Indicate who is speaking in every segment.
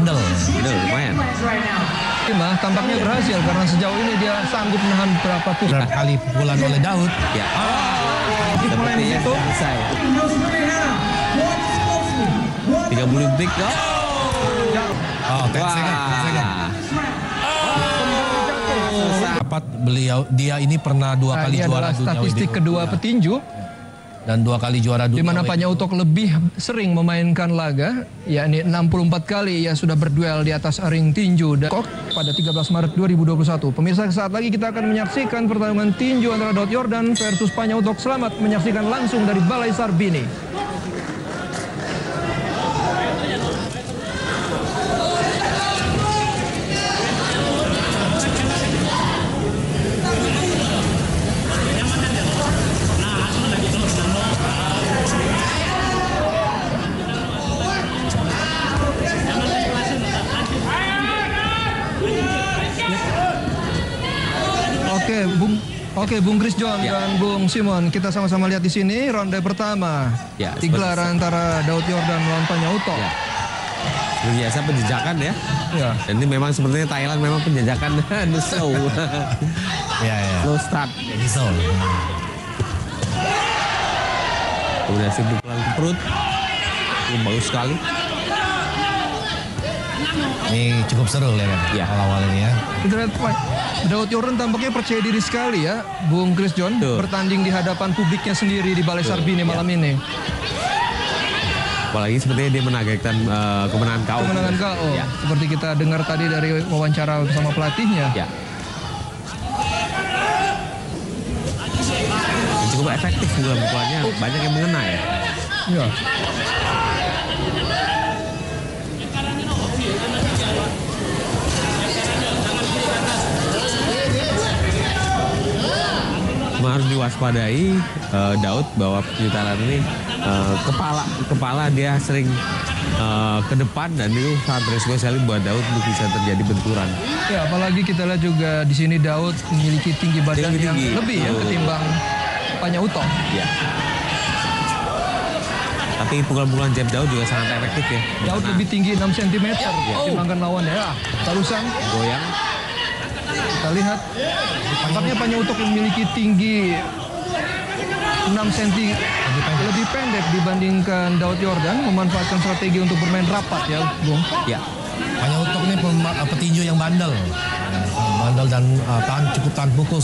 Speaker 1: bandel.
Speaker 2: Lumayan.
Speaker 3: Mah tampaknya berhasil karena sejauh ini dia sanggup menahan beberapa
Speaker 1: Beberapa kali pukulan oleh Daud.
Speaker 2: Ya.
Speaker 3: Mulai di situ.
Speaker 2: Selesai. 30 detik.
Speaker 1: Oh, 10 second. Dapat beliau, dia ini pernah 2 kali juara dunia
Speaker 3: statistik
Speaker 1: WBO.
Speaker 3: kedua petinju.
Speaker 1: Dan 2 kali juara dunia.
Speaker 3: Di mana Panjang Utok lebih sering memainkan laga, yakni 64 kali ia sudah berduel di atas ring tinju dan kok pada 13 Maret 2021. Pemirsa, saat lagi kita akan menyaksikan pertarungan tinju antara Daud Yordan versus Panjang Utok. Selamat menyaksikan langsung dari Balai Sarbini. Oke, Bung Chris John dan Bung Simon, kita sama-sama lihat di sini ronde pertama digelar antara Daud Yordan melawan Panjang Utok.
Speaker 2: Biasa penjejakan ya. Dan ini memang sepertinya Thailand memang penjejakan slow. Slow start.
Speaker 1: Slow.
Speaker 2: Kemudian pukulan ke perut. Ini bagus sekali.
Speaker 1: Ini cukup seru ya kan? Awal-awal ini ya.
Speaker 3: Kita lihat Daud Yordan tampaknya percaya diri sekali ya, Bung Chris John, bertanding di hadapan publiknya sendiri di Balai Sarbini malam ini.
Speaker 2: Apalagi sepertinya dia menargetkan kemenangan KO.
Speaker 3: Kemenangan KO, seperti kita dengar tadi dari wawancara bersama pelatihnya.
Speaker 2: Cukup efektif pukulannya, banyak yang mengena ya. Harus diwaspadai Daud bahwa penyutaran ini kepala dia sering ke depan dan itu sangat beresiko sekali buat Daud untuk bisa terjadi benturan.
Speaker 3: Ya, apalagi kita lihat juga di sini Daud memiliki tinggi badan yang lebih ketimbang Panjang Utok.
Speaker 2: Tapi pukulan-pukulan jab Daud juga sangat efektif ya.
Speaker 3: Daud lebih tinggi 6 cm dibandingkan lawannya. Barusan
Speaker 2: goyang.
Speaker 3: Kita lihat, tampaknya Panjang Utok memiliki tinggi 6 cm lebih pendek dibandingkan Daud Yordan, memanfaatkan strategi untuk bermain rapat ya, Bung.
Speaker 1: Panjang Utok ini petinju yang bandel. Bandel dan cukup tahan pukul.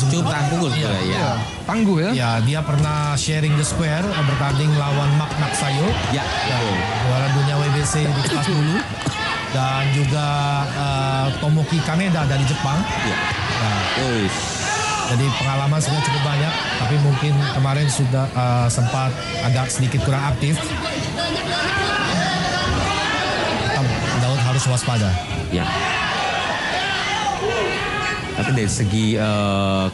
Speaker 3: Tangguh ya.
Speaker 1: Ya, dia pernah sharing the square bertanding lawan Mak Naksayo. Juara dunia WBC di kelas dulu. Dan juga Tomoki Kaneda dari Jepang. Jadi pengalaman sebenarnya cukup banyak, tapi mungkin kemarin sudah sempat agak sedikit kurang aktif. Daud harus waspada.
Speaker 2: Tapi dari segi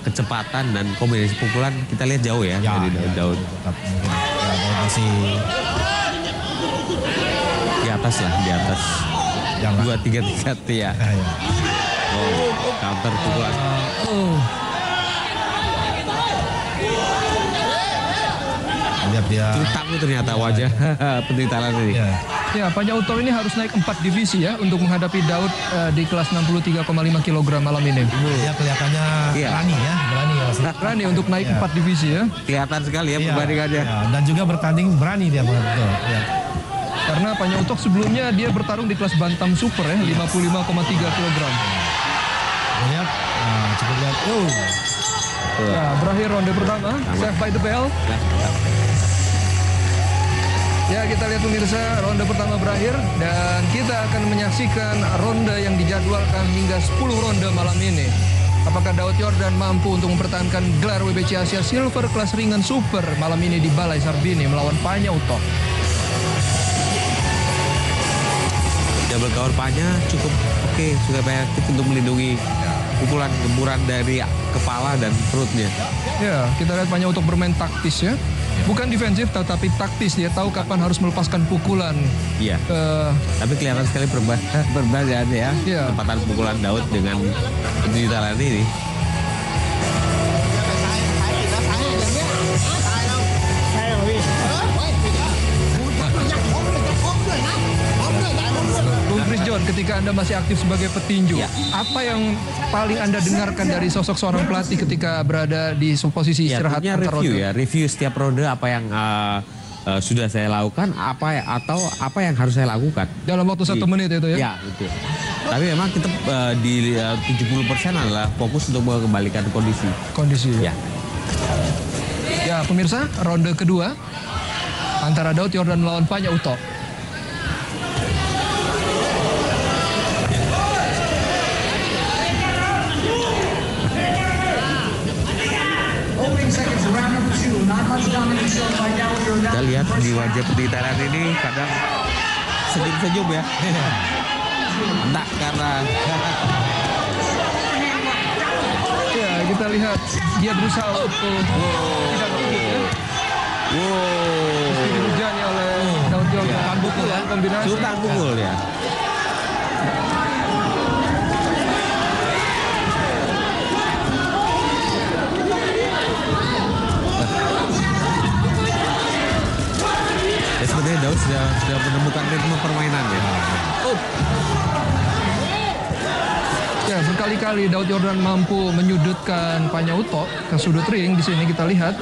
Speaker 2: kecepatan dan kombinasi pukulan kita lihat jauh ya, dari Daud.
Speaker 1: Daud masih
Speaker 2: di atas lah, di atas. 2-3 tingkat ya. Counter pukulan.
Speaker 1: Lihat dia.
Speaker 2: Cutang ternyata wajah penting Thailand ini.
Speaker 3: Ya, Panjang Utok ini harus naik 4 divisi ya untuk menghadapi Daud di kelas 63,5 kg malam ini.
Speaker 1: Dia kelihatannya
Speaker 3: berani untuk naik 4 divisi ya.
Speaker 2: Kelihatan sekali ya perbandingannya.
Speaker 1: Dan juga bertanding berani dia betul.
Speaker 3: Karena Panjang Utok sebelumnya dia bertarung di kelas bantam super ya, 55,3 kg.
Speaker 1: Lihat, cukup lihat.
Speaker 3: Berakhir ronde pertama, save by the bell. Ya, kita lihat pemirsa, ronde pertama berakhir dan kita akan menyaksikan ronde yang dijadwalkan hingga 10 ronde malam ini. Apakah Daud Yordan mampu untuk mempertahankan gelar WBC Asia Silver kelas ringan super malam ini di Balai Sarbini melawan Panjang Utok?
Speaker 2: Double cover Panya cukup sudah efektif untuk melindungi pukulan gemburan dari kepala dan perutnya.
Speaker 3: Ya, kita lihat Panjang Utok bermain taktis ya. Bukan defensif tetapi taktis, dia tahu kapan harus melepaskan pukulan.
Speaker 2: Tapi kelihatan sekali perbedaan ya. Tempatan pukulan Daud dengan penjutaan ini.
Speaker 3: Bung Chris John, John, ketika Anda masih aktif sebagai petinju, apa yang paling Anda dengarkan dari sosok seorang pelatih ketika berada di posisi istirahat antar ronde?
Speaker 2: Review setiap ronde apa yang sudah saya lakukan, apa yang harus saya lakukan.
Speaker 3: Dalam waktu 1 menit itu ya?
Speaker 2: Ya, betul. Tapi memang kita di 70% adalah fokus untuk mengembalikan kondisi. Ya.
Speaker 3: Ya, pemirsa, ronde kedua antara Daud Yordan melawan Panya Uto.
Speaker 2: Kita lihat di wajah petinju Thailand ini kadang senyum-senyum ya. Entah karena
Speaker 3: ya, kita lihat dia berusaha untuk tidak terkejut ya. Meski dihujani oleh Daud Yordan.
Speaker 2: Sultan pukul ya.
Speaker 3: Kombinasi.
Speaker 2: Sultan pukul ya. Sebenarnya Daud sudah menemukan ritme permainan ya.
Speaker 3: Ya, berkali-kali Daud Yordan mampu menyudutkan Panya Uto ke sudut ring. Di sini kita lihat.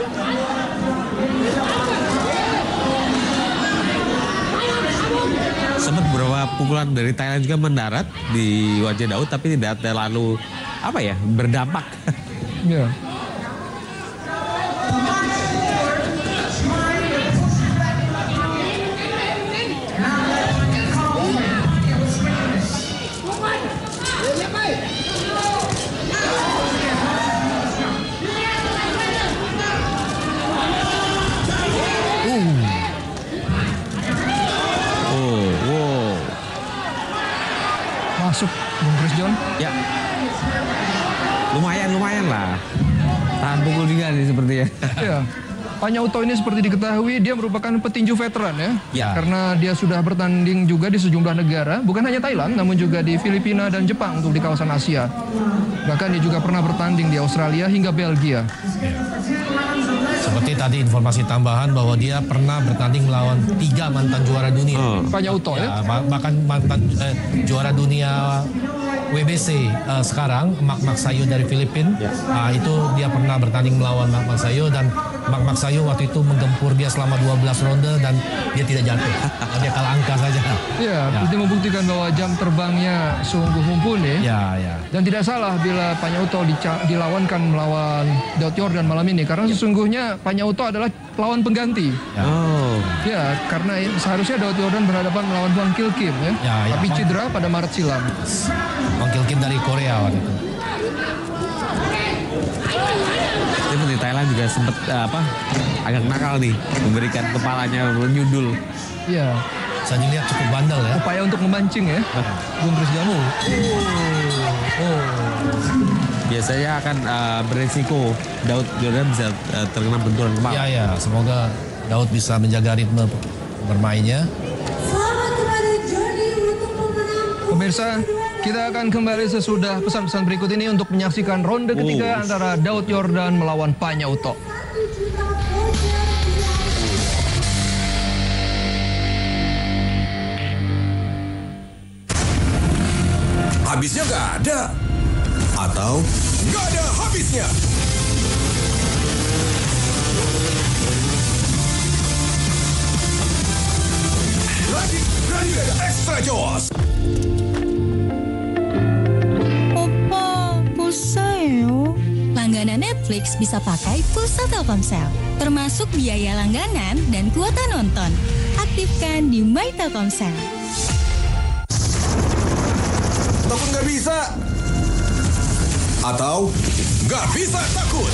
Speaker 2: Sempat beberapa pukulan dari Thailand juga mendarat di wajah Daud, tapi tidak terlalu berdampak.
Speaker 3: Ya. Masuk, Bung Chris John.
Speaker 2: Ya, lumayan lah. Tahan pukul juga nih sepertinya.
Speaker 3: Ya, Panya Uto ini seperti diketahui dia merupakan petinju veteran ya. Karena dia sudah bertanding juga di sejumlah negara, bukan hanya Thailand, namun juga di Filipina dan Jepang untuk di kawasan Asia. Bahkan dia juga pernah bertanding di Australia hingga Belgia.
Speaker 1: Seperti tadi informasi tambahan bahwa dia pernah bertanding melawan 3 mantan juara dunia.
Speaker 3: Panya Uto ya?
Speaker 1: Bahkan mantan juara dunia WBC sekarang, Mak Sayo dari Filipina. Itu dia pernah bertanding melawan Mak Sayo, dan Mak Sayo waktu itu menggempur dia selama 12 ronde dan dia tidak jatuh. Dia kalah angka saja.
Speaker 3: Ya, itu membuktikan bahwa jam terbangnya sungguh mumpuni.
Speaker 1: Ya.
Speaker 3: Dan tidak salah bila Panya Uto dilawankan melawan Daud Yordan malam ini, karena sesungguhnya Panya Uto adalah lawan pengganti. Ya, karena seharusnya Daud Yordan berhadapan melawan Hwang Kil Kim ya. Tapi cedera pada Maret silam.
Speaker 1: Hwang Kil Kim dari Korea waktu itu.
Speaker 2: Di Thailand juga sempat agak nakal nih, memberikan kepalanya menyundul.
Speaker 3: Iya.
Speaker 1: Saya dilihat cukup bandel ya.
Speaker 3: Upaya untuk memancing ya. Bung Chris Jamu.
Speaker 2: Biasanya akan beresiko Daud Yordan bisa terkena benturan kepala.
Speaker 1: Iya. Semoga Daud bisa menjaga ritme bermainnya.
Speaker 3: Pemirsa, kita akan kembali sesudah pesan-pesan berikut ini untuk menyaksikan ronde ketiga antara Daud Yordan melawan Panya Uto.
Speaker 4: Habisnya nggak ada. Atau nggak ada habisnya. Lagi ada Extra Jaws.
Speaker 5: Opa, pulsa요. Langganan Netflix bisa pakai pulsa Telkomsel, termasuk biaya langganan dan kuota nonton. Aktifkan di My Telkomsel.
Speaker 4: Takut nggak bisa. Atau nggak bisa takut.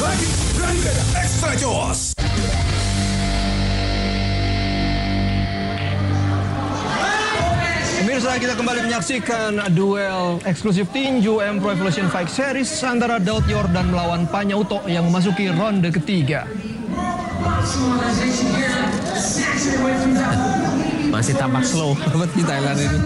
Speaker 4: Lagi ada Extra Jaws.
Speaker 3: Pemirsa, kita kembali menyaksikan duel eksklusif tinju M Pro Evolution Fight Series antara Daud Yordan melawan Panya Uto yang memasuki ronde ketiga.
Speaker 2: Masih tampak slow di Thailand ini.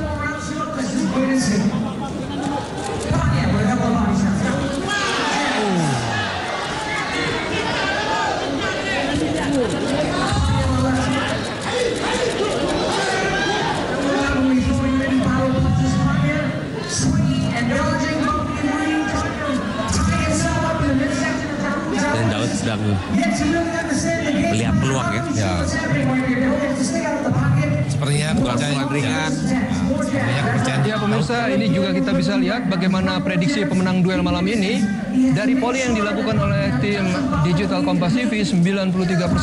Speaker 2: melihat peluang ya.
Speaker 1: Ya. Sepertinya kepercayaan
Speaker 2: ringan.
Speaker 1: sepertinya kepercayaan.
Speaker 3: Ya pemirsa, ini juga kita bisa lihat bagaimana prediksi pemenang duel malam ini. Dari polling yang dilakukan oleh tim Digital Kompas TV, 93%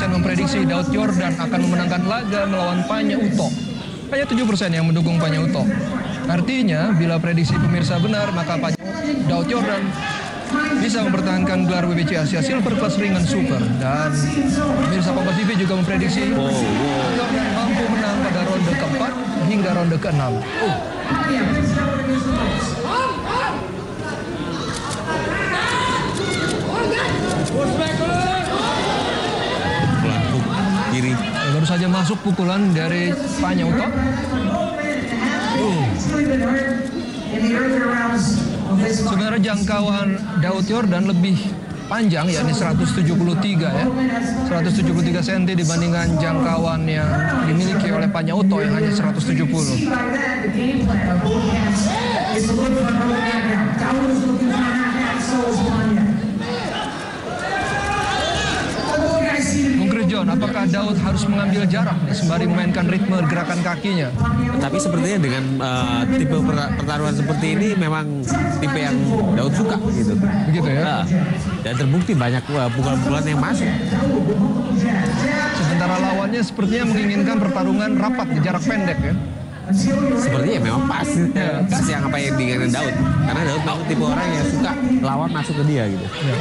Speaker 3: memprediksi Daud Yordan akan memenangkan laga melawan Panya Utok. Hanya 7% yang mendukung Panya Utok. Artinya, bila prediksi pemirsa benar, maka Daud Yordan bisa mempertahankan gelar WBC Asia Silver kelas ringan super. Dan pemirsa Kompas TV juga memprediksi Yordan mampu menang pada ronde keempat hingga ronde keenam.
Speaker 2: Pukulan kiri.
Speaker 3: Baru saja masuk pukulan dari Panya Utok. Sebenarnya jangkauan Daud Yordan lebih panjang, yakni 173 ya. 173 cm dibandingkan jangkauan yang dimiliki oleh Panya Utok yang hanya 170. Konkret John, apakah Daud harus mengambil jarak nih, sembari memainkan ritme gerakan kakinya?
Speaker 2: Tapi sepertinya dengan tipe pertarungan seperti ini memang tipe yang Daud suka gitu.
Speaker 3: Begitu ya?
Speaker 2: Nah, dan terbukti banyak pukulan-pukulan yang masuk.
Speaker 3: Sementara lawannya sepertinya menginginkan pertarungan rapat di jarak pendek ya.
Speaker 2: Sepertinya memang pas yang apa yang diinginkan Daud. Karena Daud memang tipe orang yang suka lawan masuk ke dia gitu.
Speaker 3: Ya.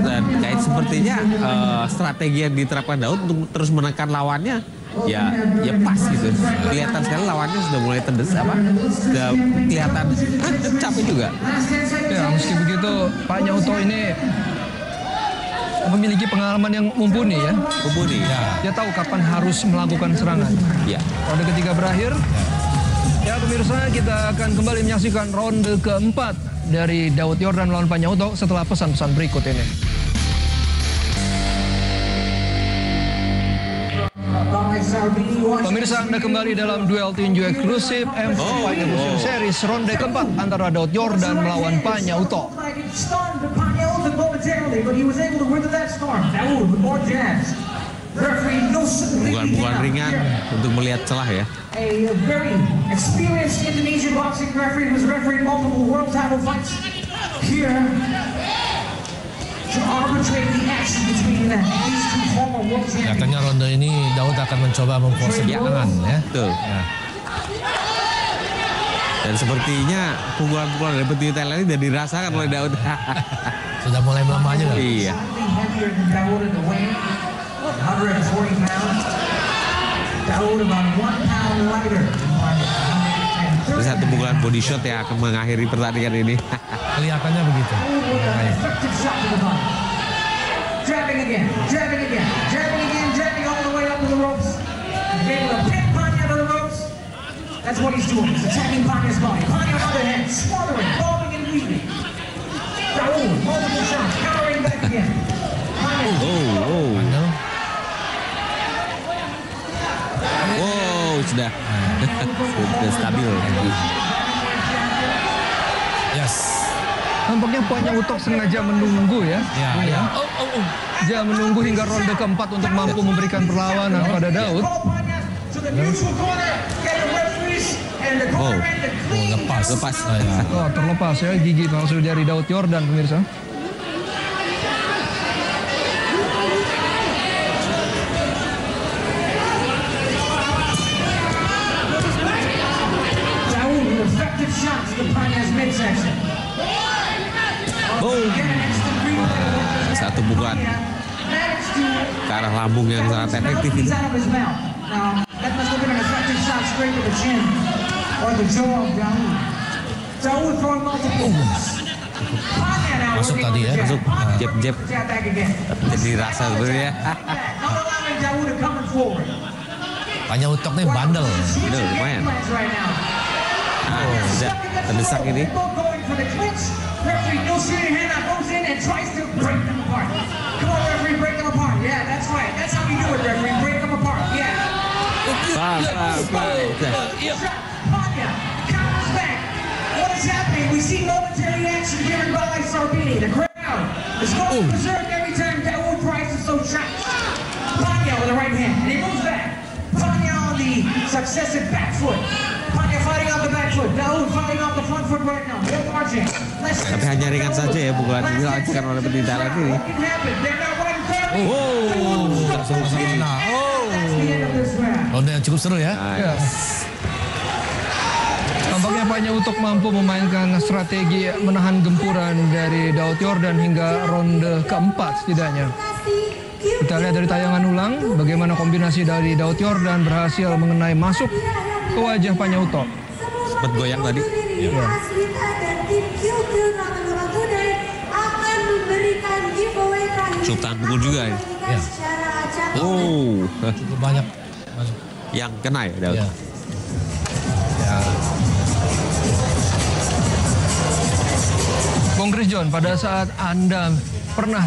Speaker 2: Dan kayak sepertinya strategi yang diterapkan Daud untuk terus menekan lawannya ya pas gitu. Kelihatan sekali lawannya sudah mulai sudah kelihatan capek juga.
Speaker 3: Ya, meski begitu Panya Utok ini memiliki pengalaman yang mumpuni ya.
Speaker 2: Mumpuni.
Speaker 3: Dia tahu kapan harus melakukan serangan.
Speaker 2: Ya.
Speaker 3: Ronde ketiga berakhir. Ya pemirsa, kita akan kembali menyaksikan ronde keempat dari Daud Yordan melawan Panya Utok setelah pesan-pesan berikut ini. Pemirsa, Anda kembali dalam duel tinju eksklusif M4 Fight Evolution Series ronde keempat antara Daud Yordan melawan Panya Utok.
Speaker 2: Bukan ringan untuk melihat celah ya.
Speaker 6: A very experienced Indonesian boxing referee who's refereed multiple world title fights here to arbitrate the action between these two former world champions.
Speaker 1: Katanya ronde ini Daud akan mencoba memforce tangan ya.
Speaker 2: Betul.
Speaker 1: Ya.
Speaker 2: Dan sepertinya pukulan-pukulan dari petinju Thailand ini sudah dirasakan oleh Daud.
Speaker 1: Sudah mulai melemah juga.
Speaker 2: Iya.
Speaker 6: Heavier than Daud in the weight, 140 pounds. Daud about 1 pound lighter.
Speaker 2: Ada satu pukulan body shot yang akan mengakhiri pertandingan ini.
Speaker 1: Kelihatannya begitu.
Speaker 6: Effective shot to the body. Jabbing again, jabbing again, jabbing again, jabbing all the way up to the ropes. He's able to pin Panya to the ropes. That's what he's doing. He's attacking Panya's body. Panya underhand, smothering, bobbing and weaving. Daud, multiple shots, countering back again. Panya.
Speaker 2: Sudah stabil.
Speaker 1: Yes.
Speaker 3: Nampaknya Panya Utok sengaja menunggu ya.
Speaker 1: Ya.
Speaker 3: Dia menunggu hingga ronde keempat untuk mampu memberikan perlawanan pada Daud.
Speaker 1: Lepas.
Speaker 3: Oh, terlepas ya gigi palsu dari Daud Yordan pemirsa.
Speaker 6: Effective shots to Panya's midsection.
Speaker 2: Satu pukulan ke arah lambung yang sangat efektif ini.
Speaker 6: Now, that must have been an effective shot straight to the chin or the jaw of Daud. Daud throwing multiple.
Speaker 1: Masuk tadi ya.
Speaker 2: Masuk jab.
Speaker 6: Jab back again.
Speaker 2: Jadi rasa sebenarnya.
Speaker 6: Not allowing Daud to come forward.
Speaker 1: Panya Utok nih bandel.
Speaker 2: Udah lumayan.
Speaker 6: Right now.
Speaker 2: Sudah terdesak ini.
Speaker 6: Referee no shooting hand out, goes in and tries to break them apart. Come on, referee, break them apart. Yeah, that's right. That's how we do it, referee. Break them apart. Yeah. Panya counters back. What is happening? We see momentary action given by Sarbini. The crowd is going berserk every time Dawood Price is so shocked. Panya with the right hand, and he moves back. Panya on the successive back foot. Panya fighting off the back foot. Dawood fighting off the front foot right now. They're marching.
Speaker 2: Tapi hanya ringan saja ya, bukan dilancarkan oleh petinju Thailand ini.
Speaker 1: Ronde yang cukup seru ya.
Speaker 3: Tampaknya Panya Utok mampu memainkan strategi menahan gempuran dari Daud Yordan hingga ronde keempat setidaknya. Kita lihat dari tayangan ulang bagaimana kombinasi dari Daud Yordan berhasil mengenai masuk ke wajah Panya Utok.
Speaker 2: Sempat goyang tadi.
Speaker 3: Ya.
Speaker 2: Cukup tahan pukul juga ya.
Speaker 1: Ya.
Speaker 2: Oh,
Speaker 1: Cukup banyak masuk.
Speaker 2: yang kena ya Daud.
Speaker 1: Ya. Ya.
Speaker 3: Bung Chris John, pada saat Anda pernah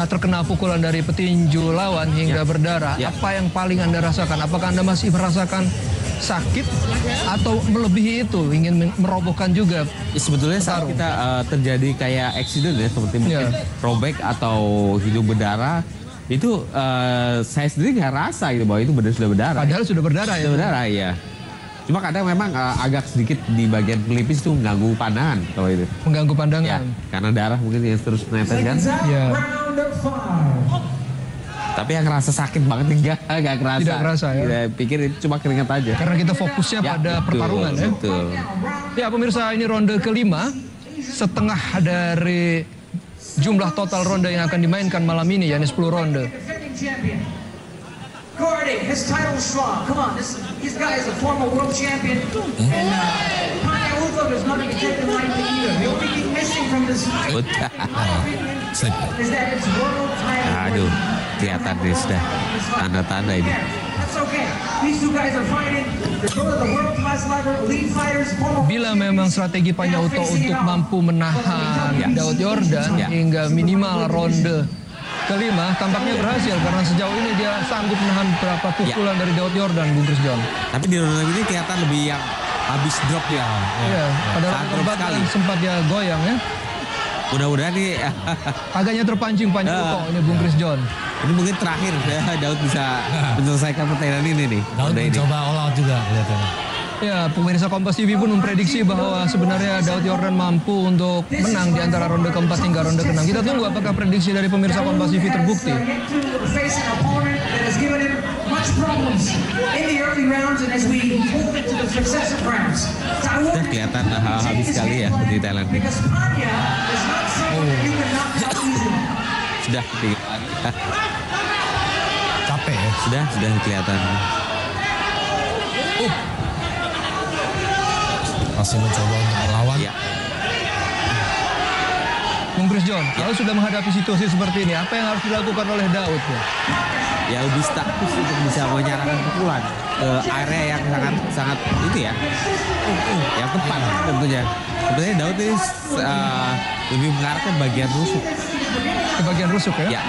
Speaker 3: terkena pukulan dari petinju lawan hingga berdarah,
Speaker 2: Ya.
Speaker 3: apa yang paling Anda rasakan? Apakah Anda masih merasakan sakit atau melebihi itu, ingin merobohkan juga?
Speaker 2: Sebetulnya saat kita terjadi kayak accident ya, seperti mungkin robek atau hidung berdarah, itu saya sendiri nggak rasa gitu bahwa itu benar sudah berdarah.
Speaker 3: Padahal sudah berdarah ya.
Speaker 2: Sudah berdarah ya. Cuma kadang memang agak sedikit di bagian pelipis itu mengganggu pandangan kalau itu.
Speaker 3: Mengganggu
Speaker 2: Ya,
Speaker 3: pandangan.
Speaker 2: karena darah mungkin yang terus menetes kan.
Speaker 3: Ya.
Speaker 2: Tapi yang ngerasa sakit banget enggak kerasa.
Speaker 3: Tidak kerasa ya.
Speaker 2: Kita pikir itu cuma keringat aja.
Speaker 3: Karena kita fokusnya pada
Speaker 2: betul,
Speaker 3: pertarungan ya.
Speaker 2: Betul.
Speaker 3: Ya pemirsa, ini ronde kelima. Setengah dari jumlah total ronde yang akan dimainkan malam ini, yakni 10 ronde.
Speaker 6: Guarding his title strong. Come on, this guy is a former world champion, and Panya Utok is nothing to take him lightly either. The only thing missing from this fight,
Speaker 1: Slip.
Speaker 6: is that it's world title.
Speaker 2: Aduh, kelihatan deh sudah tanda-tanda ini.
Speaker 6: That's okay. These two guys are fighting. They're both at the world class level, elite fighters.
Speaker 3: Bila memang strategi Panya Utok untuk mampu menahan Daud Yordan hingga minimal ronde kelima, tampaknya berhasil karena sejauh ini dia sanggup menahan beberapa pukulan dari Daud Yordan, Bung Chris John.
Speaker 2: Tapi di ronde ini kelihatan lebih yang habis drop ya.
Speaker 3: Ya, pada
Speaker 2: Sangat
Speaker 3: ronde
Speaker 2: drop
Speaker 3: keempat
Speaker 2: sekali.
Speaker 3: sempat dia goyang ya.
Speaker 2: Mudah-mudahan nih
Speaker 3: Agaknya terpancing Panya Utok ini, Bung Chris John.
Speaker 2: ini mungkin terakhir ya, Daud bisa menyelesaikan pertandingan ini nih.
Speaker 1: Daud
Speaker 2: ronde ini.
Speaker 1: mencoba all out juga kelihatannya.
Speaker 3: Ya, pemirsa Kompas TV pun memprediksi bahwa sebenarnya Daud Yordan mampu untuk menang di antara ronde keempat hingga ronde keenam. Kita tunggu apakah prediksi dari pemirsa Kompas TV terbukti.
Speaker 6: Facing an opponent that has given him much problems in the early rounds and as we move into the successive rounds.
Speaker 2: Sudah kelihatan habis sekali ya di Thailand ini.
Speaker 6: Because Panya is not someone that you can knock out easily.
Speaker 2: Sudah
Speaker 1: Capek ya.
Speaker 2: sudah kelihatan.
Speaker 1: Masih mencoba untuk melawan.
Speaker 2: Ya.
Speaker 3: Bung Chris John, kalau sudah menghadapi situasi seperti ini, apa yang harus dilakukan oleh Daud?
Speaker 2: Ya lebih status untuk bisa menyerahkan pukulan ke area yang sangat itu ya, yang tepat tentunya. Sebenarnya Daud ini lebih mengarah ke bagian rusuk.
Speaker 3: Ke bagian rusuk ya?
Speaker 2: Ya,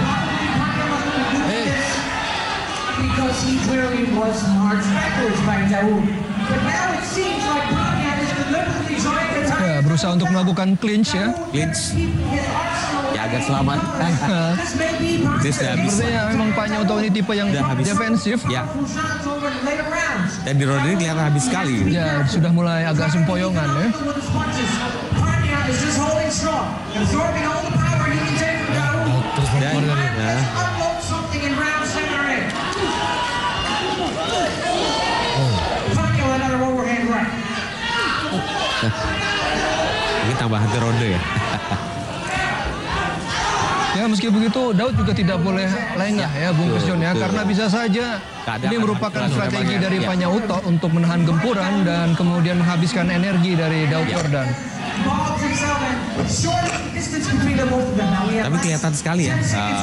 Speaker 6: Because he clearly was marched backwards by Dawood. But now it seems like Panya is deliberately trying to tie
Speaker 3: Ya, berusaha untuk melakukan clinch ya.
Speaker 2: clinch
Speaker 6: his arsenal.
Speaker 2: ya agak selamat.
Speaker 6: This may be
Speaker 2: Itu sudah habis.
Speaker 3: Sepertinya memang Panya Utok ini tipe yang
Speaker 2: Sudah habis.
Speaker 3: defensif.
Speaker 2: Ya,
Speaker 6: Powerful shots over in later rounds.
Speaker 2: dan di ronde ini kelihatan habis sekali.
Speaker 3: Ya, sudah mulai agak sempoyongan ya.
Speaker 6: With his punches, Panya is just holding strong, absorbing all the power he can take from Dawood.
Speaker 1: Daud terus
Speaker 2: Dan
Speaker 1: memperoleh.
Speaker 2: ya,
Speaker 6: Unload something in round 7 or 8. Panya with another overhand right.
Speaker 2: ini tambahan ke ronde ya.
Speaker 3: Ya, meski begitu Daud juga tidak boleh lengah ya, Bung Chris John ya,
Speaker 2: betul.
Speaker 3: karena bisa saja
Speaker 2: Keadaan
Speaker 3: ini merupakan
Speaker 2: keadaan
Speaker 3: strategi
Speaker 2: memang
Speaker 3: dari
Speaker 2: ya.
Speaker 3: Panya Utok untuk menahan gempuran dan kemudian menghabiskan energi dari Daud Yordan.
Speaker 6: Bobs himself and short distance between the both of them. Now we have
Speaker 2: Tapi kelihatan sekali ya,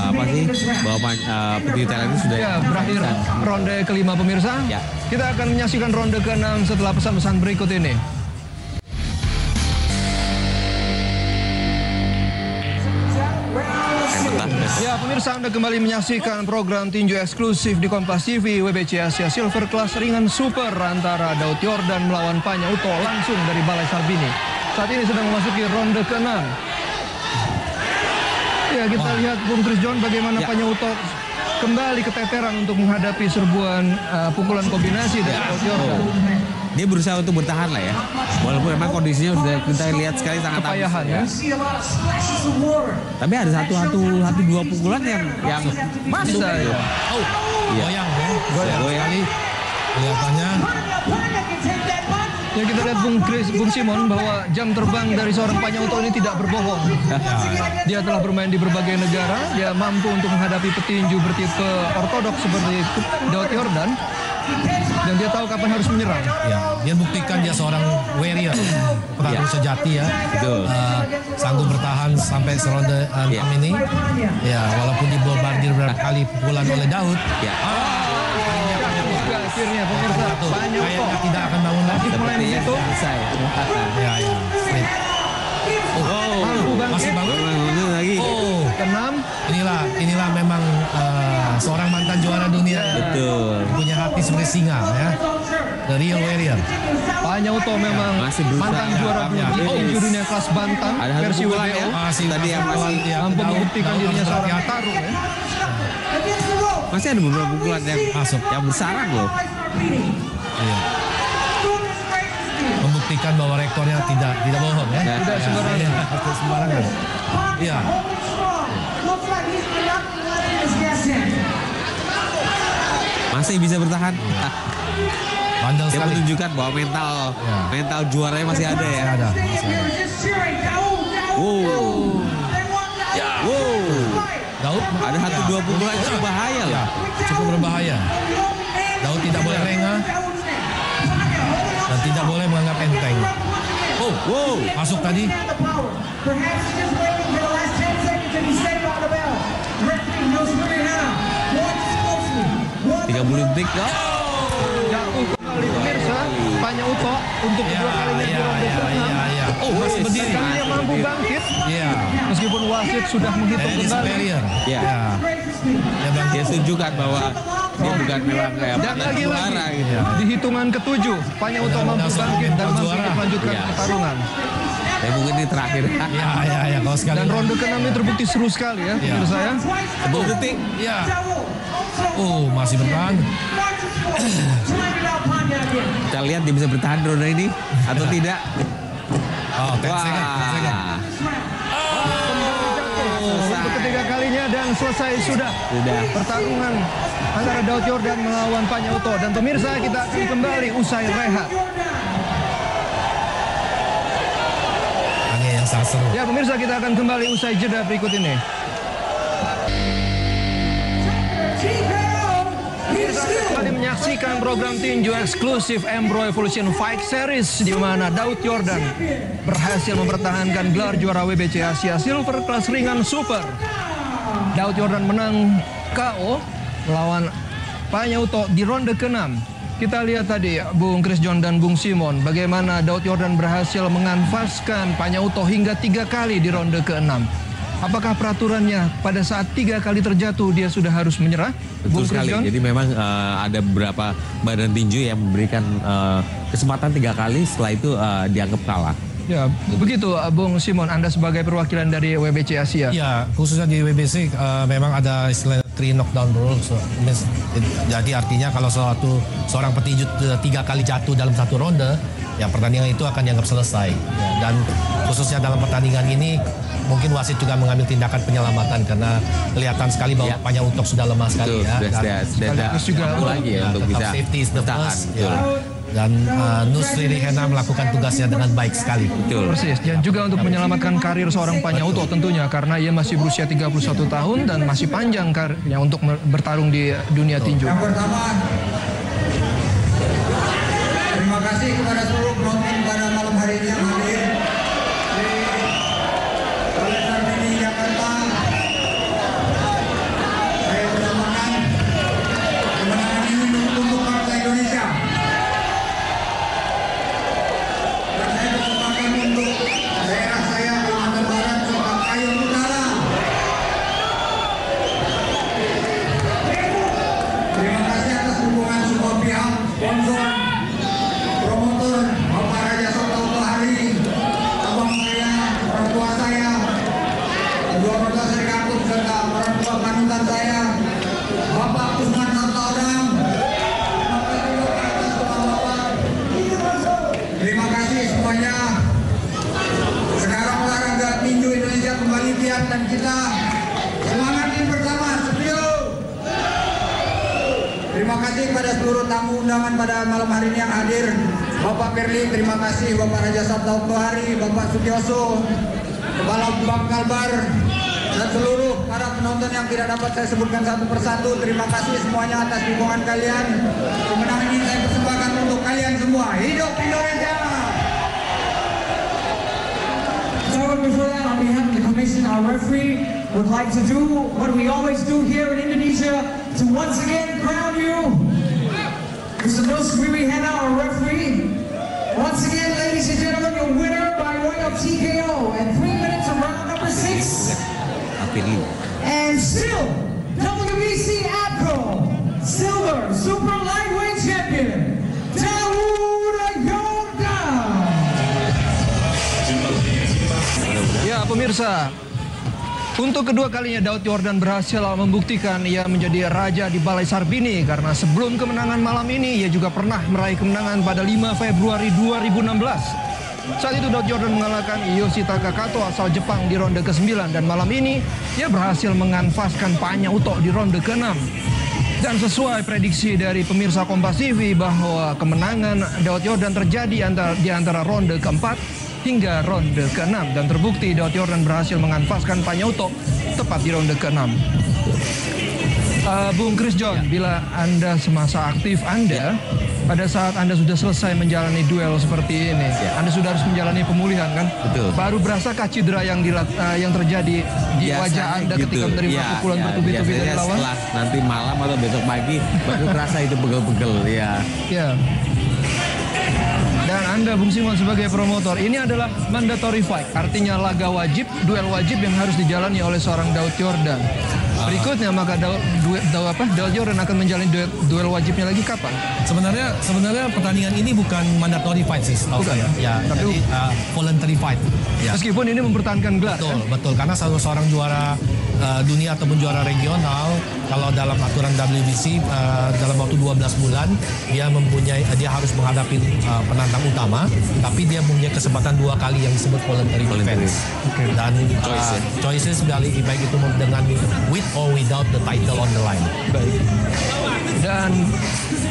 Speaker 2: apa sih bahwa petinju Thailand ini sudah
Speaker 3: Ya, berakhir ronde kelima pemirsa.
Speaker 2: Ya.
Speaker 3: Kita akan menyaksikan ronde ke-6 setelah pesan-pesan berikut ini. Ya, pemirsa, Anda kembali menyaksikan program tinju eksklusif di Kompas TV WBC Asia Silver Class ringan super antara Daud Yordan melawan Panya Utok langsung dari Balai Sarbini. saat ini sedang memasuki ronde ke-6. Ya, kita lihat Bung Chris John bagaimana Panyauto kembali keteteran untuk menghadapi serbuan pukulan kombinasi dari Daud Yordan.
Speaker 2: Dia berusaha untuk bertahan lah ya. Walaupun memang kondisinya sudah kita lihat sekali sangat
Speaker 3: Kepayahan ya.
Speaker 2: Tapi ada satu dua pukulan yang masuk.
Speaker 3: Bisa, ya.
Speaker 1: Goyang ya.
Speaker 2: Goyang.
Speaker 1: Kelihatannya.
Speaker 3: Ya, kita lihat Bung Simon bahwa jam terbang dari seorang Panyauto ini tidak berbohong. Dia telah bermain di berbagai negara, dia mampu untuk menghadapi petinju bertipe ortodoks seperti Daud Yordan, dan dia tahu kapan harus menyerang.
Speaker 1: Ya, dia buktikan dia seorang warrior, petarung sejati ya.
Speaker 2: Betul.
Speaker 1: Sanggup bertahan sampai seronde 6 ini. Ya, walaupun dibombardir beberapa kali pukulan oleh Daud.
Speaker 2: Ya.
Speaker 3: Akhirnya pemirsa Panyauto
Speaker 1: Kayaknya tidak akan bangun lagi.
Speaker 3: mulai di situ.
Speaker 2: Selesai.
Speaker 1: Ya. Slip.
Speaker 3: Mampu
Speaker 1: Masih
Speaker 3: bangkit.
Speaker 2: Bangun lagi.
Speaker 3: Ke-6.
Speaker 1: Inilah memang seorang mantan juara dunia.
Speaker 2: Betul.
Speaker 1: Punya hati seperti singa ya. The real warrior.
Speaker 3: Panyauto memang
Speaker 2: masih berusaha.
Speaker 3: mantan juara petinju dunia kelas bantam
Speaker 2: Ada satu
Speaker 3: versi
Speaker 2: pukulan
Speaker 3: WBO.
Speaker 2: ya.
Speaker 1: Masih
Speaker 2: Tadi yang masih
Speaker 3: Mampu membuktikan dirinya seorang
Speaker 1: hati.
Speaker 3: petarung ya.
Speaker 2: masih ada beberapa pukulan yang
Speaker 1: Masuk.
Speaker 2: yang bersarang loh.
Speaker 1: Iya. Membuktikan bahwa rekornya tidak bohong ya.
Speaker 3: Tidak sembarangan.
Speaker 1: Tidak sembarangan. Iya.
Speaker 2: Masih bisa bertahan.
Speaker 1: Bandel
Speaker 2: Dia
Speaker 1: sekali.
Speaker 2: menunjukkan bahwa mental juaranya masih ada ya.
Speaker 1: Masih ada.
Speaker 2: Wow.
Speaker 1: Daud
Speaker 2: Ada satu dua pukulan cukup bahaya
Speaker 1: Ya,
Speaker 2: loh.
Speaker 1: cukup berbahaya. Daud tidak boleh lengah dan tidak boleh menganggap enteng.
Speaker 2: Wow.
Speaker 1: Masuk tadi.
Speaker 2: 30 detik.
Speaker 3: Jatuh kembali pemirsa Panyauto untuk kedua kalinya di ronde ke-6.
Speaker 1: Masih berdiri.
Speaker 3: Dan dia mampu bangkit
Speaker 1: Iya.
Speaker 3: meskipun wasit sudah menghitung
Speaker 1: Eddie
Speaker 3: kembali.
Speaker 1: superior.
Speaker 2: Ya.
Speaker 1: Dia bangkit.
Speaker 2: Dia tunjukkan bahwa dia bukan memang kayak
Speaker 3: Dan lagi
Speaker 2: juara gitu.
Speaker 3: di hitungan ke-7 Panyauto mampu bangkit dan mampu
Speaker 1: juara.
Speaker 3: melanjutkan
Speaker 2: Iya.
Speaker 3: pertarungan.
Speaker 2: Ya mungkin ini terakhir.
Speaker 1: Ya. Kalau sekali.
Speaker 3: Dan ronde ke-6 ini terbukti seru sekali ya pemirsa ya.
Speaker 2: 10 detik.
Speaker 1: Ya. Masih bertahan.
Speaker 2: Kita lihat dia bisa bertahan ronde ini atau tidak.
Speaker 1: 10 second.
Speaker 2: Wah.
Speaker 3: Untuk ketiga kalinya dan selesai sudah pertarungan antara Daud Yordan melawan Panyauto. Dan pemirsa kita akan kembali usai rehat.
Speaker 1: Ini yang sangat seru.
Speaker 3: Ya pemirsa kita akan kembali usai jeda berikut ini. Kembali menyaksikan program tinju eksklusif Embro Evolution Fight Series di mana Daud Yordan berhasil mempertahankan gelar juara WBC Asia Silver kelas ringan super. Daud Yordan menang KO melawan Panyauto di ronde ke-6. Kita lihat tadi Bung Chris John dan Bung Simon bagaimana Daud Yordan berhasil menganfaskan Panyauto hingga 3 kali di ronde ke-6. Apakah peraturannya pada saat 3 kali terjatuh dia sudah harus menyerah?
Speaker 2: Betul sekali. Jadi memang ada beberapa badan tinju yang memberikan kesempatan 3 kali, setelah itu dianggap kalah.
Speaker 3: Ya, begitu Bung Simon, Anda sebagai perwakilan dari WBC Asia.
Speaker 1: Ya, khususnya di WBC memang ada istilah 3 knockdown rule. Jadi artinya kalau seorang petinju 3 kali jatuh dalam satu ronde, ya pertandingan itu akan dianggap selesai. Ya, dan khususnya dalam pertandingan ini mungkin wasit juga mengambil tindakan penyelamatan karena kelihatan sekali bahwa Panyauto sudah lemah sekali.
Speaker 3: Sekaligus juga
Speaker 2: lagi ya untuk bisa
Speaker 1: safety is the
Speaker 2: bertahan.
Speaker 1: first. Ya. Dan Nusri Rihena melakukan tugasnya dengan baik sekali.
Speaker 2: Betul.
Speaker 3: Persis, dan juga untuk menyelamatkan karir seorang Panyauto tentunya karena ia masih berusia 31 tahun dan masih panjang karirnya untuk bertarung di dunia tinju.
Speaker 6: Yang pertama, terima kasih kepada seluruh penonton pada malam hari ini yang hadir di Balai Mini Jakarta. Saya menamakan kemenangan ini untuk bangsa Indonesia. Dan saya persembahkan untuk daerah saya Kalimantan Barat serta Kayong Utara. Terima kasih atas dukungan semua pihak, sponsor, promotor, Bapak Raja Sabta Utahari, kedua orang tua saya Kakub serta orang tua panutan saya, Bapak Usman Hartaodang. Terima kasih semuanya. Sekarang olahraga tinju Indonesia kembali giat dan kita semangatin bersama. Setuju? Terima kasih kepada seluruh tamu undangan pada malam hari ini yang hadir. Bapak Perli, terima kasih. Bapak Raja Sabta Oktohari, Bapak Sutioso, Kepala Bank Kalbar, dan seluruh para penonton yang tidak dapat saya sebutkan satu persatu. Terima kasih semuanya atas dukungan kalian. Kemenangan ini saya persembahkan untuk kalian semua. Hidup Indonesia! So before that, on behalf of the commission, our referee would like to do what we always do here in Indonesia, to once again crown you Mr. Milsbury Henna, our referee. Once again, ladies and gentlemen, your winner by way of TKO and 3 minutes of round number 6. And still, WBC APCO Silver Super Lightweight Champion, Dawood Yordan.
Speaker 3: Ya pemirsa, untuk kedua kalinya Daud Yordan berhasil membuktikan ia menjadi raja di Balai Sarbini, karena sebelum kemenangan malam ini ia juga pernah meraih kemenangan pada 5 Februari 2016. Saat itu Daud Yordan mengalahkan Yoshitaka Kato asal Jepang di ronde ke-9, dan malam ini ia berhasil menganfaskan Panya Uto di ronde ke-6. Dan sesuai prediksi dari pemirsa Kompas TV bahwa kemenangan Daud Yordan terjadi di antara ronde ke-4 hingga ronde ke-6, dan terbukti Daud Yordan berhasil menganfaskan Panya Uto tepat di ronde ke-6. Bung Chris John, bila Anda semasa aktif Anda, pada saat Anda sudah selesai menjalani duel seperti ini, Anda sudah harus menjalani pemulihan kan?
Speaker 2: Betul.
Speaker 3: Baru berasakah cedera yang terjadi di wajah Anda ketika menerima pukulan bertubi-tubi dari lawan?
Speaker 2: Setelah nanti malam atau besok pagi baru terasa itu pegel-pegel ya.
Speaker 3: Dan Anda, Bung Simon, sebagai promotor, ini adalah mandatory fight, artinya laga wajib, duel wajib yang harus dijalani oleh seorang Daud Yordan. Berikutnya maka Daud Yordan akan menjalani duel wajibnya lagi kapan?
Speaker 1: Sebenarnya pertandingan ini bukan mandatory fight sih.
Speaker 3: Bukan
Speaker 1: ya, tapi voluntary fight. Ya.
Speaker 3: Meskipun ini mempertahankan gelar.
Speaker 1: Betul, karena seorang juara dunia ataupun juara regional, kalau dalam aturan WBC dalam waktu 12 bulan dia harus menghadapi penantang utama, tapi dia mempunyai kesempatan 2 kali yang disebut voluntary defense. Dan choices baik itu dengan with or without the title on the line.
Speaker 3: Baik. Dan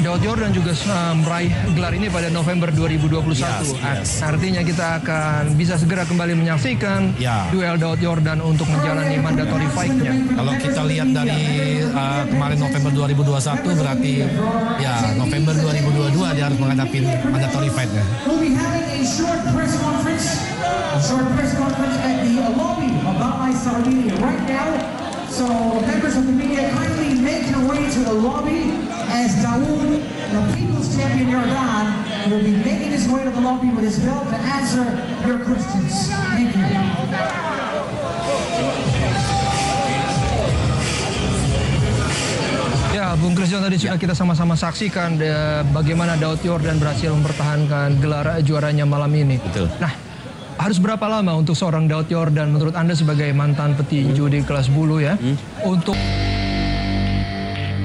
Speaker 3: Daud Yordan juga meraih gelar ini pada November 2021.
Speaker 1: Yes.
Speaker 3: Artinya kita akan bisa segera kembali menyaksikan duel Daud Yordan untuk menjalani mandatory fight-nya.
Speaker 1: Kalau kita lihat dari kemarin November 2021, berarti ya November 2022 dia harus menghadapi mandatory fight-nya.
Speaker 6: We'll be having a short press conference at the lobby of Balai Sarbini right now. So members of the media, kindly make your way to the lobby as Dawood, the People's Champion Yordan, will be making his way to the lobby with his belt to answer your questions. Thank you.
Speaker 3: Ya, Bung Christian, tadi sudah kita sama-sama saksikan bagaimana Daud Yordan berhasil mempertahankan gelar juaranya malam ini.
Speaker 2: Betul.
Speaker 3: Nah, harus berapa lama untuk seorang Daud Yordan menurut Anda sebagai mantan petinju di kelas bulu ya untuk